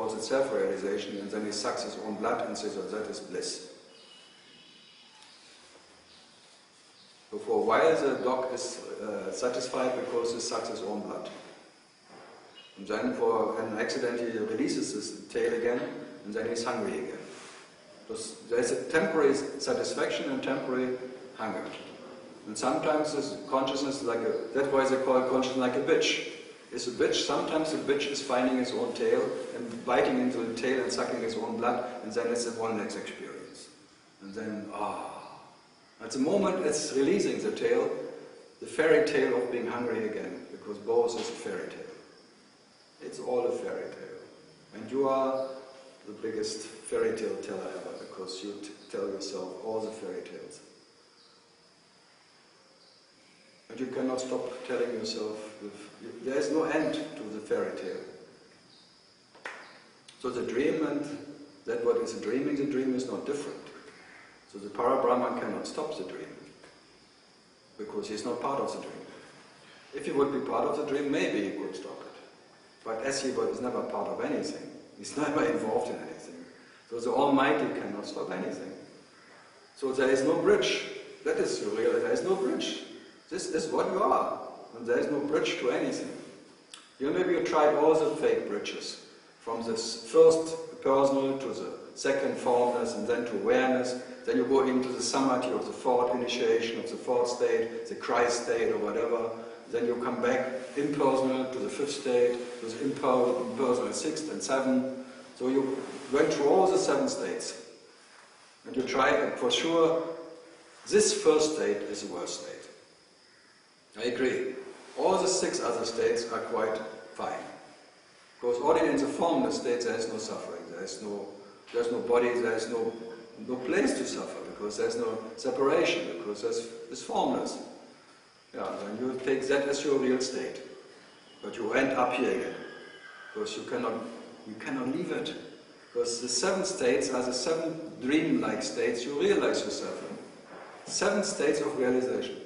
calls it self-realization, and then he sucks his own blood and says, oh, that is bliss. So for a while the dog is satisfied because he sucks his own blood. And then for an accident he releases his tail again, and then he's hungry again. There is a temporary satisfaction and temporary hunger. And sometimes this consciousness is like a, that's why they call consciousness like a bitch. It's a bitch, sometimes the bitch is finding its own tail and biting into the tail and sucking its own blood, and then it's a one-legs experience. And then, at the moment it's releasing the tail, the fairy tale of being hungry again, because both is a fairy tale. It's all a fairy tale. And you are the biggest fairy tale teller ever, because you tell yourself all the fairy tales. And you cannot stop telling yourself, there is no end to the fairy tale. So the dream and that what is dreaming, the dream is not different. So the Parabrahman cannot stop the dream, because he is not part of the dream. If he would be part of the dream, maybe he could stop it. But as he is never part of anything, he's never involved in anything. So the Almighty cannot stop anything. So there is no bridge. That is the real, there is no bridge. This is what you are, and there is no bridge to anything. Maybe you tried all the fake bridges, from this first personal to the second formless, and then to awareness. Then you go into the samadhi of the fourth initiation, of the fourth state, the Christ state or whatever. Then you come back impersonal to the fifth state, to the impersonal sixth and seventh. So you went through all the 7 states. And you try, and for sure, this first state is the worst state. I agree. All the 6 other states are quite fine. Because already in the formless state there is no suffering, there's no body, there is no place to suffer, because there's no separation, because it's formless. Yeah, then you take that as your real state. But you end up here again. Because you cannot leave it. Because the 7 states are the 7 dream-like states you realize yourself in. 7 states of realization.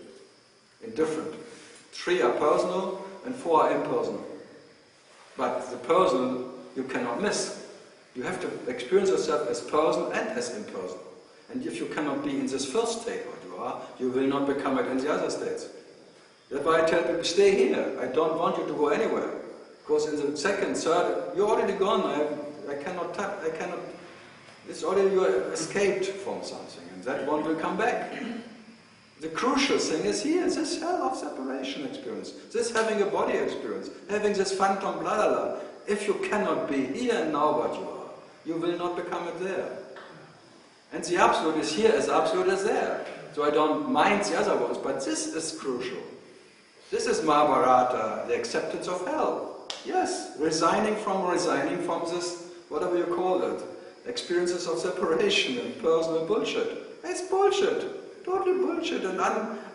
Indifferent. 3 are personal and 4 are impersonal. But the personal you cannot miss. You have to experience yourself as personal and as impersonal. And if you cannot be in this first state what you are, you will not become it in the other states. That's why I tell people, stay here. I don't want you to go anywhere. Because in the second, third, you're already gone. I cannot, it's already you escaped from something, and that one will come back. The crucial thing is here, this hell of separation experience, this having a body experience, having this phantom blah blah blah. If you cannot be here and now what you are, you will not become it there. And the absolute is here as absolute as there. So I don't mind the other ones, but this is crucial. This is Mahabharata, the acceptance of hell. Yes, resigning from this, whatever you call it, experiences of separation and personal bullshit. It's bullshit, totally bullshit and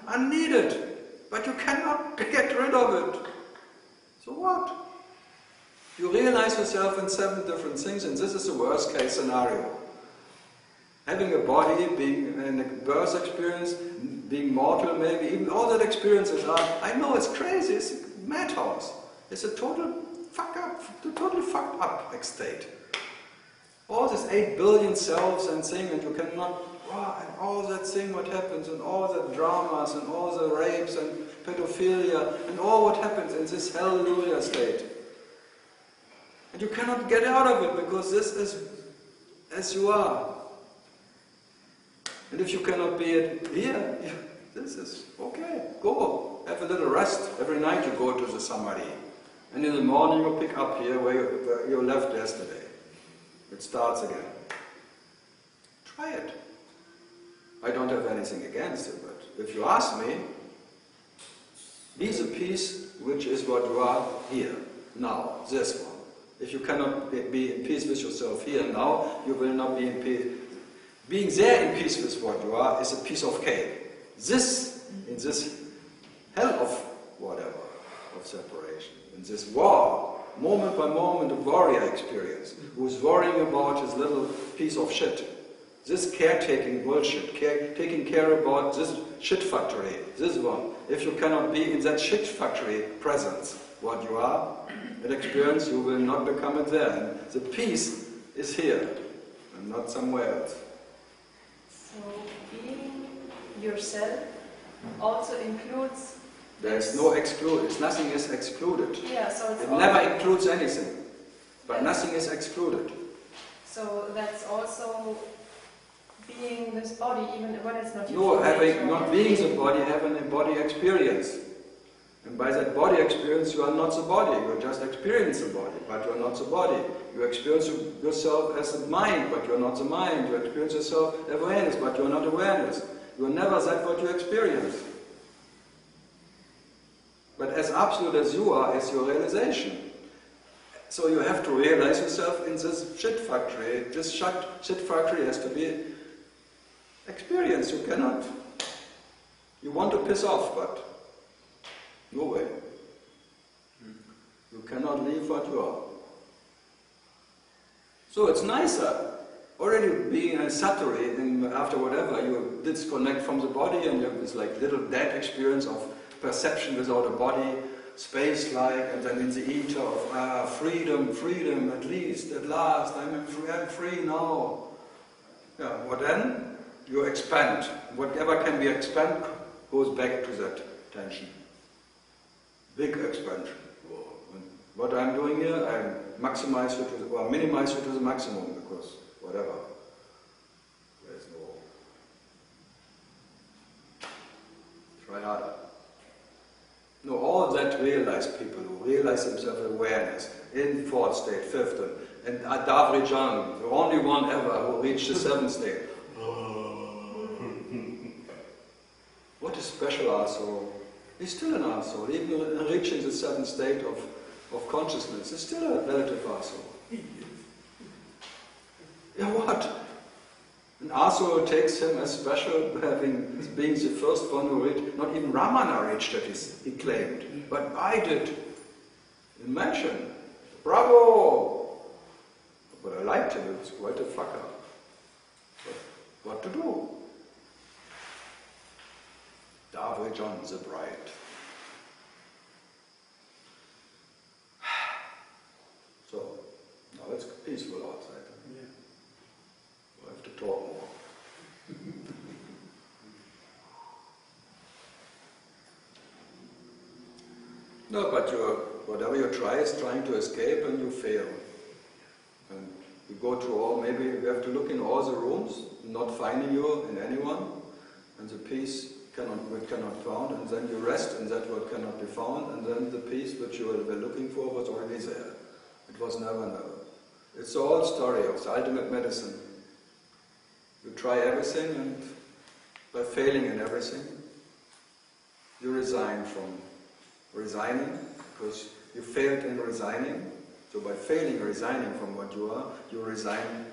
unneeded. But you cannot get rid of it. So what? You realize yourself in 7 different things, and this is the worst case scenario. Having a body, being in a birth experience, being mortal maybe, even all that experiences are, I know it's crazy, it's a madhouse. It's a total fuck up, totally fucked up state. All these 8 billion selves and things, and you cannot, and all that thing what happens, and all the dramas, and all the rapes, and pedophilia, and all what happens in this hallelujah state. And you cannot get out of it, because this is as you are. And if you cannot be here, this is okay, go. Have a little rest. Every night you go to the samadhi. And in the morning you pick up here where you left yesterday. It starts again. Try it. I don't have anything against it, but if you ask me, be the peace which is what you are here, now, this one. If you cannot be in peace with yourself here and now, you will not be in peace. Being there in peace with what you are is a piece of cake. This, in this hell of whatever, of separation, in this war, moment by moment, a warrior experience, who is worrying about his little piece of shit. This caretaking bullshit, taking care about this shit factory, this one. If you cannot be in that shit factory presence, what you are, that experience, you will not become it there. And the peace is here, and not somewhere else. So, being yourself also includes... There's no exclude, nothing is excluded. Yeah, so it's it never includes anything, but nothing is excluded. So that's also being this body, even when it's not No, not being the body, having a body experience. And by that body experience, you are not the body, you just experience the body, but you are not the body. You experience yourself as a mind, but you are not the mind. You experience yourself as awareness, but you are not awareness. You are never that what you experience. But as absolute as you are, is your realization. So you have to realize yourself in this shit factory. This shit factory has to be experienced. You cannot. You want to piss off, but no way. You cannot leave what you are. So it's nicer. Already being a satori, and after whatever, you disconnect from the body, and you have this like little dead experience of perception without a body, space-like, and then in the ether of freedom, freedom, at least, at last, I'm free now. Yeah, what then? You expand. Whatever can be expanded goes back to that tension. Big expansion. And what I'm doing here, I maximize you to the, or minimize you to the maximum, because whatever. There's no... Try harder. No, all that realized people who realize themselves awareness in fourth state, fifth, and Davrijan, the only one ever who reached the seventh state. What is special arsehole? He's still an arsehole, even reaching the seventh state of consciousness. He's still a relative arsehole. Yeah, what? An arsehole takes him as special, being the first one who reached. Not even Ramana reached it, he claimed. But I did. Imagine. Bravo! But I liked him, he was quite a fucker. But what to do? Davrijan the Bright. So, now it's peaceful outside. Yeah. We'll have to talk more. No, but whatever you try is trying to escape and you fail. And you go through all, maybe you have to look in all the rooms, not finding you in anyone, and the peace cannot found, and then you rest in that what cannot be found, and then the peace which you were looking for was already there. It was never. It's the old story of the ultimate medicine. You try everything, and by failing in everything, you resign from resigning, because you failed in resigning. So by resigning from what you are, you resign.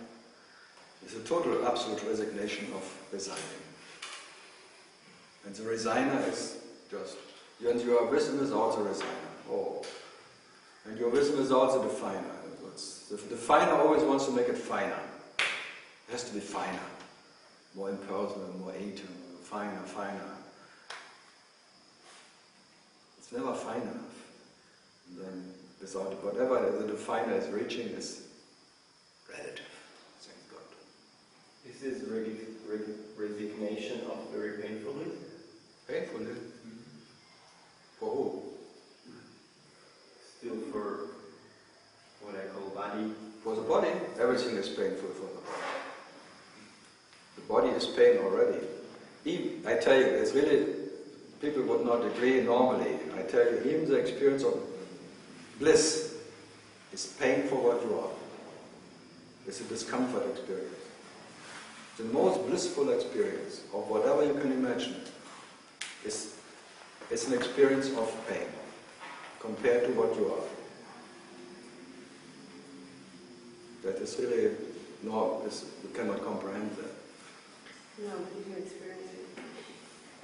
It's a total, absolute resignation of resigning. And the resigner is just, and your wisdom is also a resigner. Oh. And your wisdom is also the definer. The definer always wants to make it finer. It has to be finer. More impersonal, more atom, finer, finer. It's never fine enough. And then, without whatever the definer is reaching is relative. Thank God. Is this resignation of very painfully? Painfully? For who? Still for what I call body. For the body, everything is painful for the body. The body is pain already. Even, I tell you, it's really, people would not agree normally. I tell you, even the experience of bliss is pain for what you are. It's a discomfort experience. The most blissful experience of whatever you can imagine is an experience of pain compared to what you are. That is really, no, you cannot comprehend that. No, but you can experience it.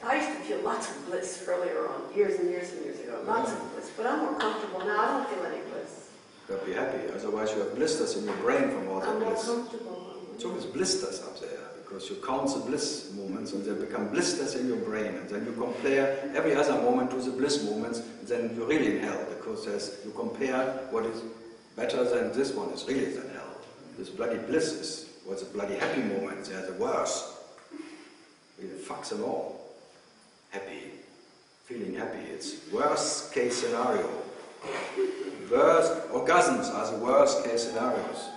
I used to feel lots of bliss earlier on, years and years and years ago, lots of bliss, but I'm more comfortable now, I don't feel any bliss. You'll be happy, otherwise you have blisters in your brain from all that I'm more bliss. comfortable. So there's blisters up there, because you count the bliss moments and they become blisters in your brain, and then you compare every other moment to the bliss moments, and then you're really in hell, because you compare what is better than this one is really than hell. This bloody bliss is, what's the bloody happy moments, they're the worst. It fucks them all. Happy, feeling happy, it's worst case scenario. Worst orgasms are the worst case scenarios.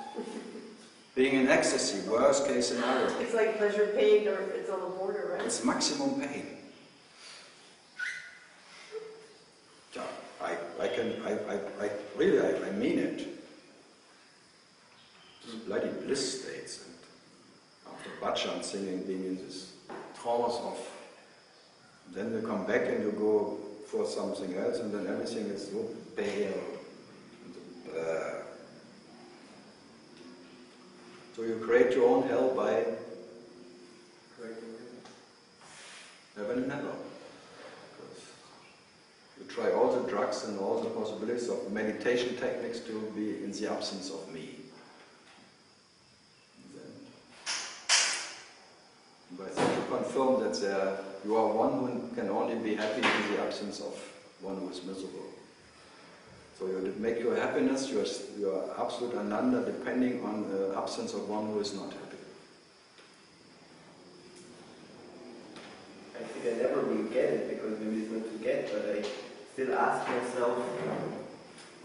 Being in ecstasy, worst case scenario. It's like pleasure pain, or it's on the border, right? It's maximum pain. Yeah, I mean it. These bloody bliss states, and after bhajan singing, being in this trance of, then you come back and you go for something else, and then everything is so pale. So you create your own hell by heaven and never. Because you try all the drugs and all the possibilities of meditation techniques to be in the absence of me. But to confirm that you are one who can only be happy in the absence of one who is miserable. So you make your happiness, your absolute ananda, depending on the absence of one who is not happy. I think I never will get it, because maybe it's not to get, but I still ask myself,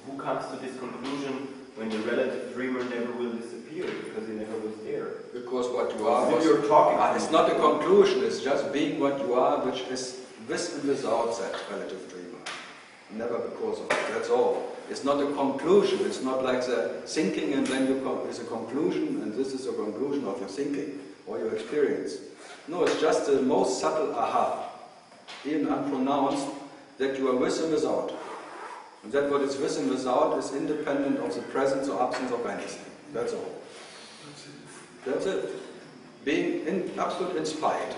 who comes to this conclusion when the relative dreamer never will disappear, because he never was there? Because what you are, So you're talking. It's not a conclusion, it's just being what you are, which is with and without that relative dreamer. Never because of it, that's all. It's not a conclusion, it's not like the thinking and then it's a conclusion and this is a conclusion of your thinking or your experience. No, it's just the most subtle aha, even unpronounced, that you are with and without. And that what is with and without is independent of the presence or absence of anything. That's all. That's it. Being absolute in spite,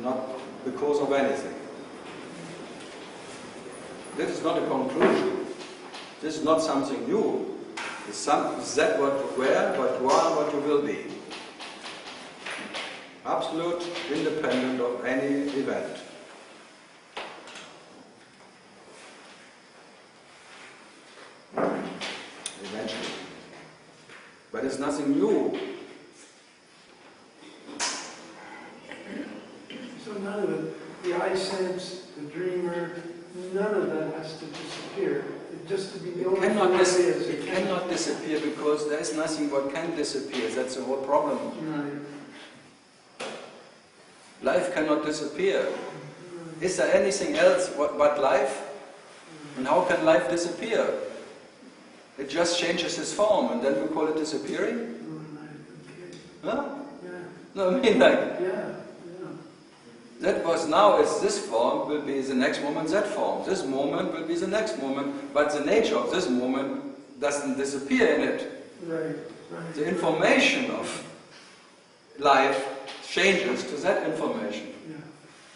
not because of anything. This is not a conclusion. This is not something new. It's that what you were, what you are, what you will be. Absolute, independent of any event. Eventually. But it's nothing new. So none of it, the I sense, the dreamer, none of that has to disappear. It just to be the only thing it is. It cannot disappear because there is nothing what can disappear. That's the whole problem. Right. Life cannot disappear. Is there anything else but life? And how can life disappear? It just changes its form and then we call it disappearing? Huh? Yeah. No, I mean like, Yeah. that was now is this form, will be the next moment that form. This moment will be the next moment, but the nature of this moment doesn't disappear in it. Right. Right. The information of life changes to that information. Yeah.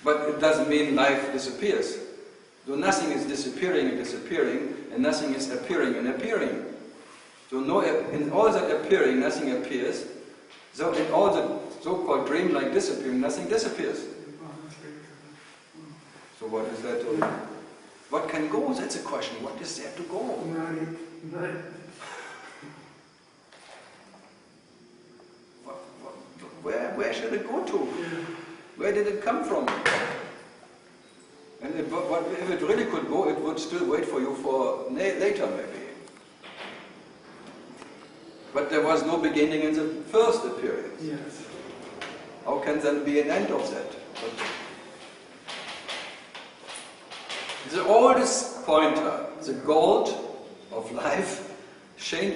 But it doesn't mean life disappears. So nothing is disappearing and disappearing, and nothing is appearing and appearing. So in all that appearing, nothing appears. So in all the so-called dream-like disappearing, nothing disappears. So what is there to... What can go? That's a question. What is there to go? Right. Right. Where should it go to? Where did it come from? And if it really could go, it would still wait for you for later maybe. But there was no beginning in the first appearance. Yes. How can then be an end of that? The oldest pointer, the gold of life, showing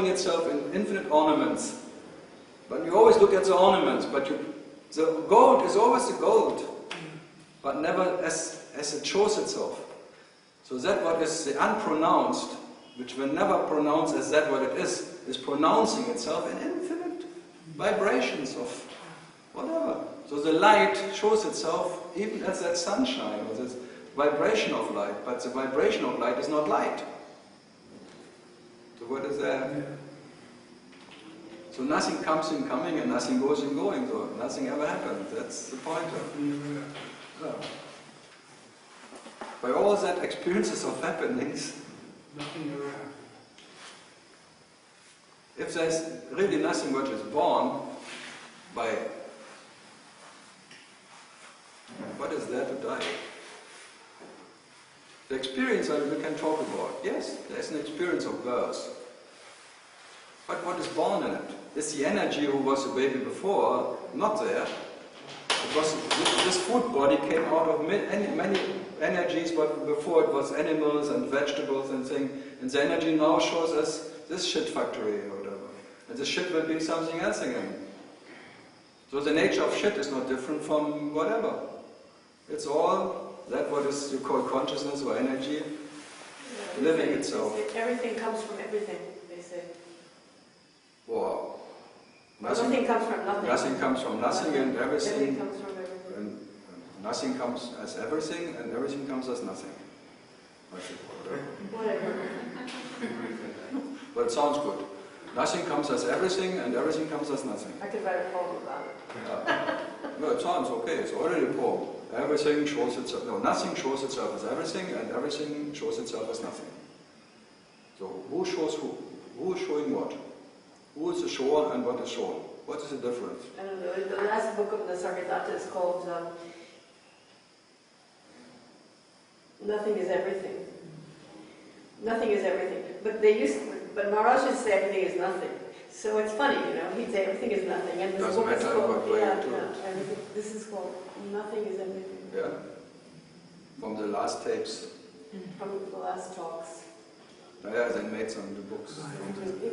itself in infinite ornaments. But you always look at the ornaments, but the gold is always the gold, but never as it shows itself. So that what is the unpronounced, which will never pronounce as that what it is pronouncing itself in infinite vibrations of whatever. So the light shows itself even as that sunshine, or this vibration of light, but the vibration of light is not light. So what is there? So nothing comes in coming and nothing goes in going, so nothing ever happens. That's the point. Yeah. By all that experiences of happenings, Nothing ever happened. if there's really nothing which is born by what is there to die? The experience that we can talk about, yes, there's an experience of birth. But what is born in it? Is the energy who was a baby before not there? It was, this food body came out of many energies, but before it was animals and vegetables and things. And the energy now shows us this shit factory or whatever. And the shit will be something else again. So the nature of shit is not different from whatever. It's all that what is you call consciousness or energy living itself. Everything comes from everything, they say. Wow. Nothing comes from nothing. Nothing comes from nothing and everything. Everything comes from everything. And nothing comes as everything and everything comes as nothing. Whatever. But it sounds good. Nothing comes as everything and everything comes as nothing. I could write a poem about it. No, it sounds okay. It's already a poem. Everything shows itself. No, nothing shows itself as everything and everything shows itself as nothing. So who shows who? Who is showing what? Who is shown and what is shown? What is the difference? I don't know. The last book of the Sargadatta is called Nothing is Everything. Nothing is everything. But Maharaj used to say everything is nothing. So it's funny, you know, he'd say everything is nothing. And this Doesn't book is matter called, what way you do it. everything, this is called Nothing is Everything. Yeah? From the last tapes. From the last talks. Yeah, they made some of the books.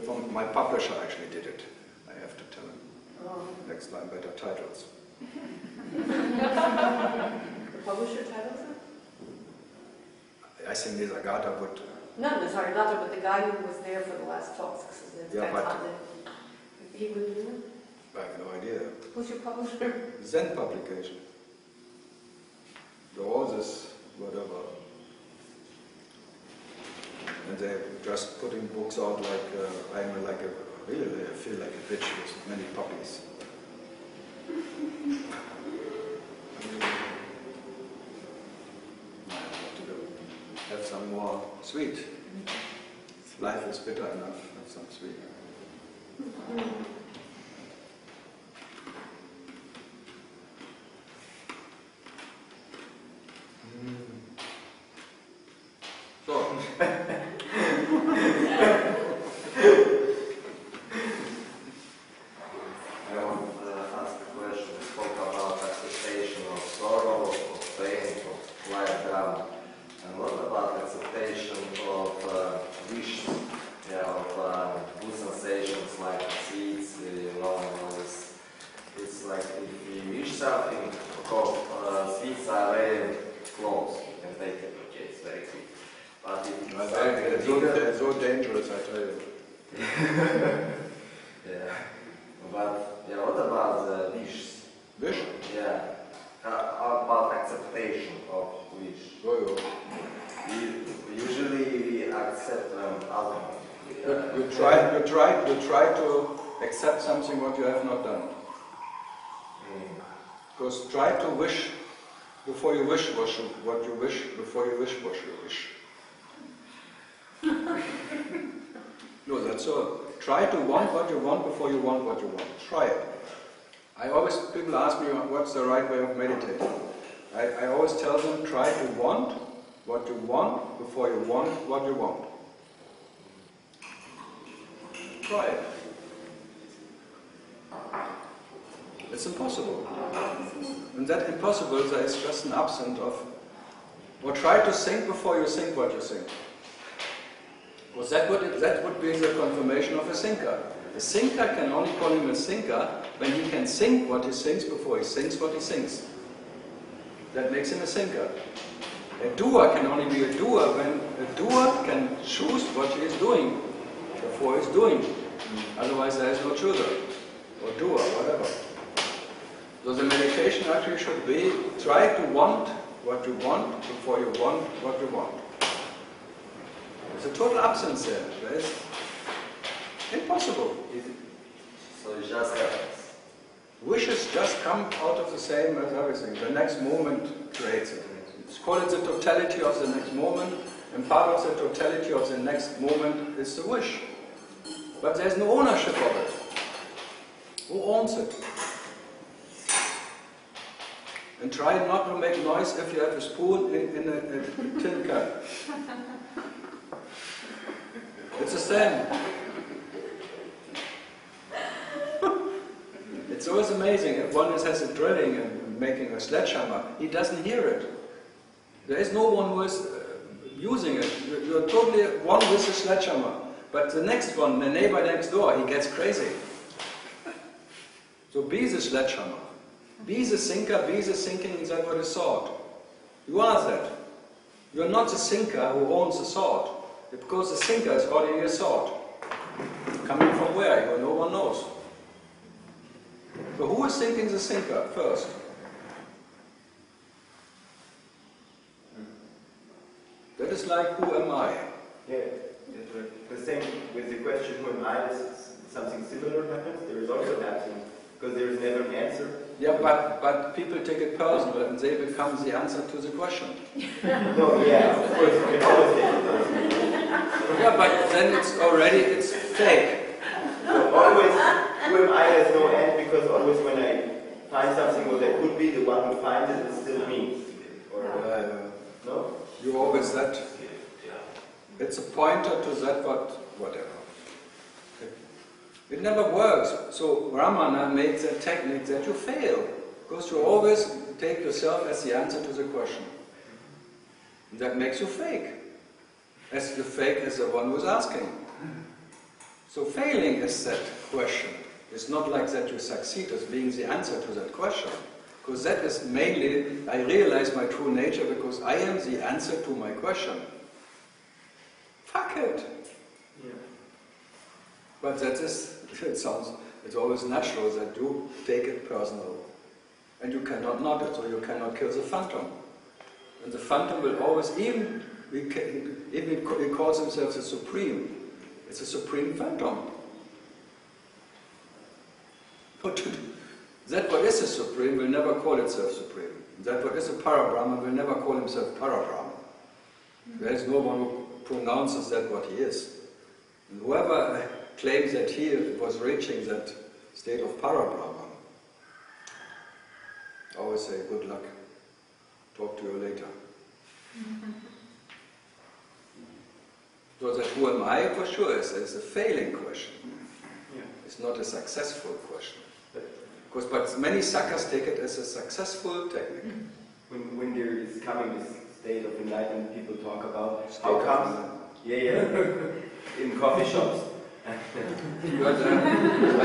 From my publisher actually did it. I have to tell him. Oh. Next time, better titles. The publisher titles it? I think Nisargadatta would. Not the Sargadatta, but the guy who was there for the last talks. Yeah, but he would do it? I have no idea. Who's your publisher? Zen publication. All this, whatever. And they're just putting books out like, really, I feel like a bitch with many puppies. I have to do. Have some more sweet. Life is bitter enough, have some sweet. So, I want to ask a question. You spoke about acceptation of sorrow, of pain, of life down. And what about acceptation of wishes, of good sensations like sweets, and all this? It's like if you wish something, of course, sweets are very close. You can take it, okay, it's very quick. But if they're so dangerous, I tell you. yeah. But what about the wish? Wish? Yeah. How about acceptation of wish? Oh, Usually we accept ultimately. you try to accept something what you have not done. Because try to wish before you wish what you wish, before you wish what you wish. No, that's all. Try to want what you want before you want what you want. Try it. People ask me what's the right way of meditating. I always tell them, try to want what you want before you want what you want. Try it. It's impossible. And that impossible, there is just an absence of, or try to think before you think what you think. Because that would be the confirmation of a thinker. A thinker can only call him a thinker when he can think what he thinks before he thinks what he thinks. That makes him a thinker. A doer can only be a doer when a doer can choose what he is doing before he is doing. Otherwise there is no chooser, or doer, whatever. So the meditation actually should be, try to want what you want before you want what you want. There's a total absence there. It's impossible. just happens. Wishes just come out of the same as everything. The next moment creates it. Let's call it the totality of the next moment, and part of the totality of the next moment is the wish. But there's no ownership of it. Who owns it? And try not to make noise if you have a spoon in a tin can. It's the same. It's always amazing. If one has a drilling and making a sledgehammer, he doesn't hear it. There is no one who is using it. You're totally one with the sledgehammer. But the next one, the neighbor next door, he gets crazy. So be the sledgehammer. Be the thinker, be the thinking, is that what is thought? You are that. You're not the thinker who owns the thought. Because the thinker is already a thought. Coming from where? No one knows. So who is thinking the thinker first? That is like, who am I? Yeah, the same with the question, who am I, something similar happens. There is also absence, because there is never an answer. Yeah, but people take it personal and they become the answer to the question. No, yeah, of course, you can always take it personal. Yeah, but then it's fake. So always, who am I has no end, because always when I find something what that could be, the one who finds it is still me. Or, no? You're always that. It's a pointer to that, whatever. It never works. So Ramana makes a technique that you fail, because you always take yourself as the answer to the question. And that makes you fake. As you fake as the one who's asking. So failing is that question. It's not like that you succeed as being the answer to that question. Because that is mainly, I realize my true nature because I am the answer to my question. Fuck it! Yeah. But that is, it's always natural that you take it personal. And you cannot not it, so you cannot kill the phantom. And the phantom will always, even he calls himself the Supreme. It's a Supreme Phantom. What to do? That what is a Supreme will never call itself Supreme. That what is a Parabrahman will never call himself Parabrahman. There is no one who pronounces that what he is. And whoever claims that he was reaching that state of Parabrahman, I always say, good luck. Talk to you later. So that who am I, for sure, is a failing question. Yeah. It's not a successful question. Because, but many suckers take it as a successful technique. When there is coming this state of enlightenment, people talk about how comes. In coffee shops. I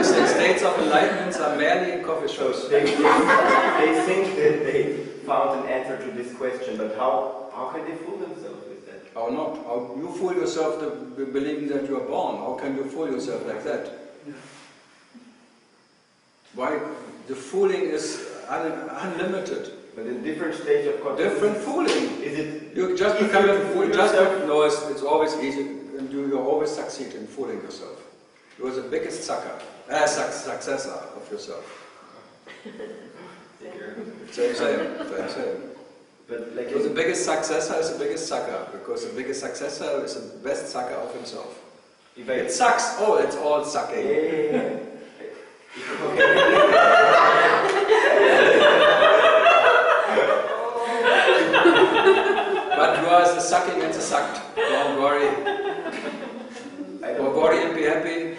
say states of enlightenment are merely in coffee shops. So they think that they found an answer to this question, but how can they fool themselves with that? How not? How you fool yourself to believing that you are born? How can you fool yourself like that? Why? The fooling is unlimited. But in different stage of consciousness. Different fooling. Is it? You just become a fool. No, it's always easy, and you always succeed in fooling yourself. You are the biggest successor of yourself. Same. But like So the biggest successor is the biggest sucker, because the biggest successor is the best sucker of himself. It sucks. Oh, it's all sucking. Yeah. But you are the sucking and the sucked. Don't worry. Or worry and be happy.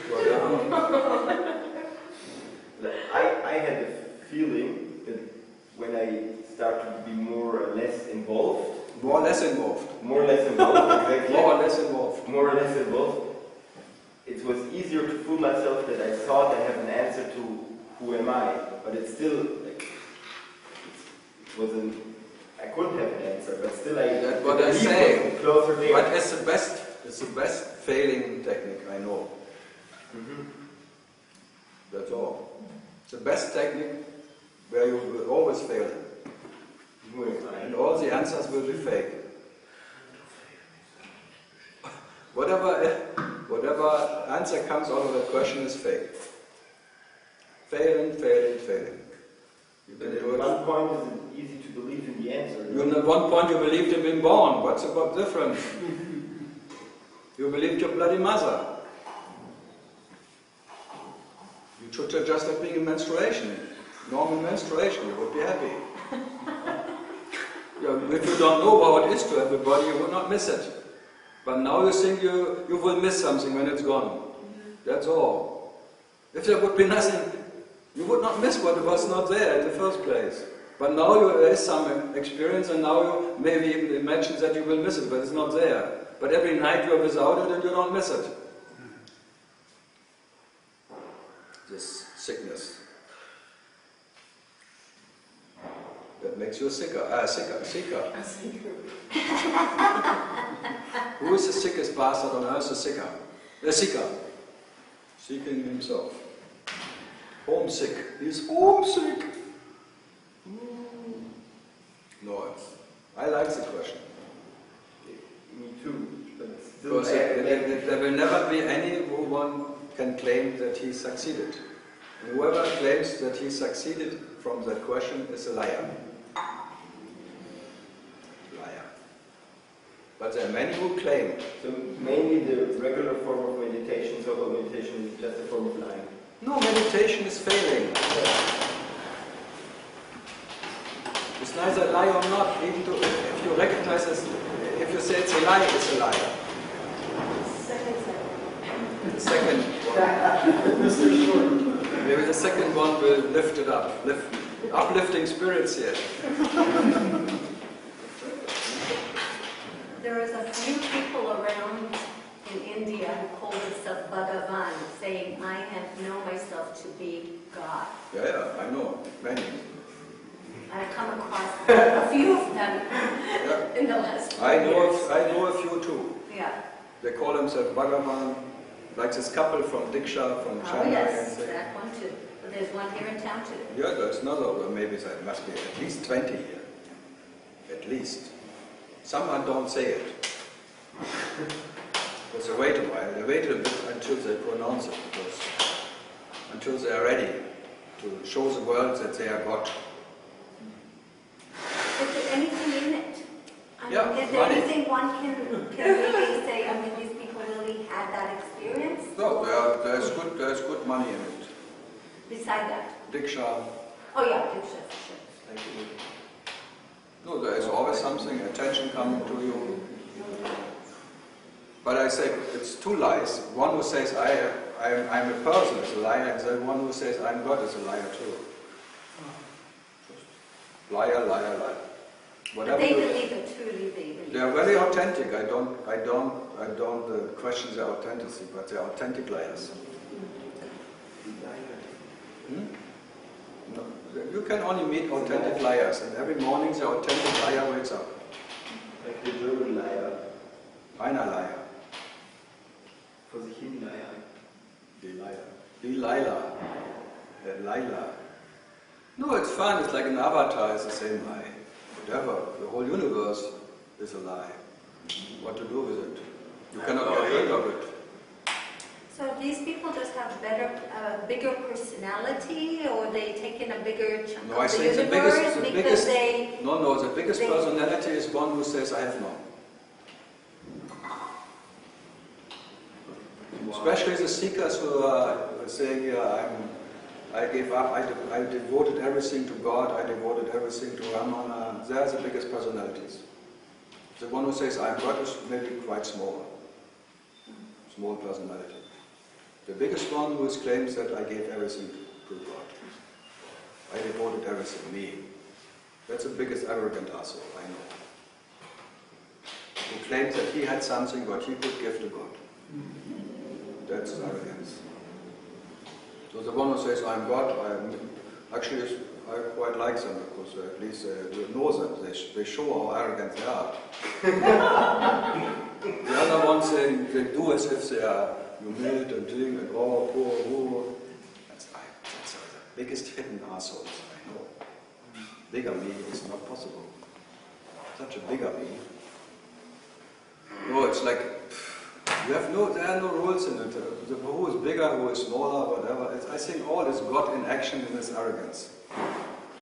I had a feeling that when I started to be more or less involved. More or less involved. More or less involved, exactly. More or less involved. More or less involved. It was easier to fool myself that I thought I have an answer to who am I, but it's still like it wasn't. I couldn't have an answer, but still That's what I say. Closer there. But it's the best failing technique I know. That's all. It's the best technique where you will always fail. And all the answers will be fake. Whatever answer comes out of that question is fake. Failing, failing, failing. You But can at do it. one point, is it easy to believe in the answer? At one point you believed in being born. What's about different? You believed your bloody mother. You should just have being in menstruation. Normal menstruation, you would be happy. If you don't know how it is to have a body, you would not miss it. But now you think you will miss something when it's gone. That's all. If there would be nothing, you would not miss what was not there in the first place. But now there is some experience, and now you maybe even imagine that you will miss it, but it's not there. But every night you are without it and you don't miss it. This sickness. That makes you sicker. Sicker. Who is the sickest bastard on earth? The seeker. Seeking himself. Homesick. He's homesick. No, I like the question. Me too. But still, Because there will never be anyone can claim that he succeeded. And whoever claims that he succeeded from that question is a liar. Liar. But there are many who claim. So mainly the regular form of meditation, so-called meditation, is just a form of lying. No, meditation is failing. It's neither a lie or not. Even if you recognize it, if you say it's a lie, it's a liar. The second one. Maybe the second one will lift it up. Uplifting spirits here. There is a few people around in India who call themselves Bhagavan, saying, I have known myself to be God. Yeah, I know. Many. I've come across a few of them in the last few years. I know a few too. Yeah. They call themselves Bhagavan, like this couple from Diksha, from Oh China. yes, that one too. But there's one here in town too. Yeah, there's another, well, maybe there must be at least 20 here. At least. Some don't say it. Because they wait a while. They wait a bit until they pronounce it, because until they are ready to show the world that they are God. Is there anything in it? I mean, Yeah, is there money. anything one can really say, I mean, these people really had that experience? No, there's good money in it. Beside that? Diksha. Oh yeah, Diksha, sure. Thank you. No, there is always something, attention coming to you. But I say, it's two lies. One who says, I'm a person is a liar, and the one who says, I'm God is a liar too. Liar, liar, liar. But Whatever they you- believe it, truly they believe They are very authentic. I don't question their authenticity, but they are authentic liars. Hmm? No, you can only meet authentic liars, and every morning the authentic liar wakes up. Like the German liar, Einer Liar. for the Hindi liar. Delilah. Lila. No, it's fun. It's like an avatar. It's the same lie. Whatever. The whole universe is a lie. What to do with it? You cannot get rid of it. So these people just have bigger personality, or they take in a bigger chunk No, I of the think universe because they... No, the biggest personality is one who says, I have none. Especially the seekers who are saying, yeah, I gave up, I devoted everything to God, I devoted everything to Ramana. They are the biggest personalities. The one who says, I'm God is maybe quite small. Small personality. The biggest one who claims that I gave everything to God. I devoted everything, me. That's the biggest arrogant asshole I know. Who claims that he had something what he could give to God. That's arrogance. So the one who says, I'm God, I quite like them, because at least you know them, they show how arrogant they are. The other ones, they do as if they are humility and doing and poor. That's the biggest hidden assholes I know. Bigger me is not possible. Such a bigger me. No, it's like, There are no rules in it. Who is bigger, who is smaller, whatever. I think all is God in action in his arrogance.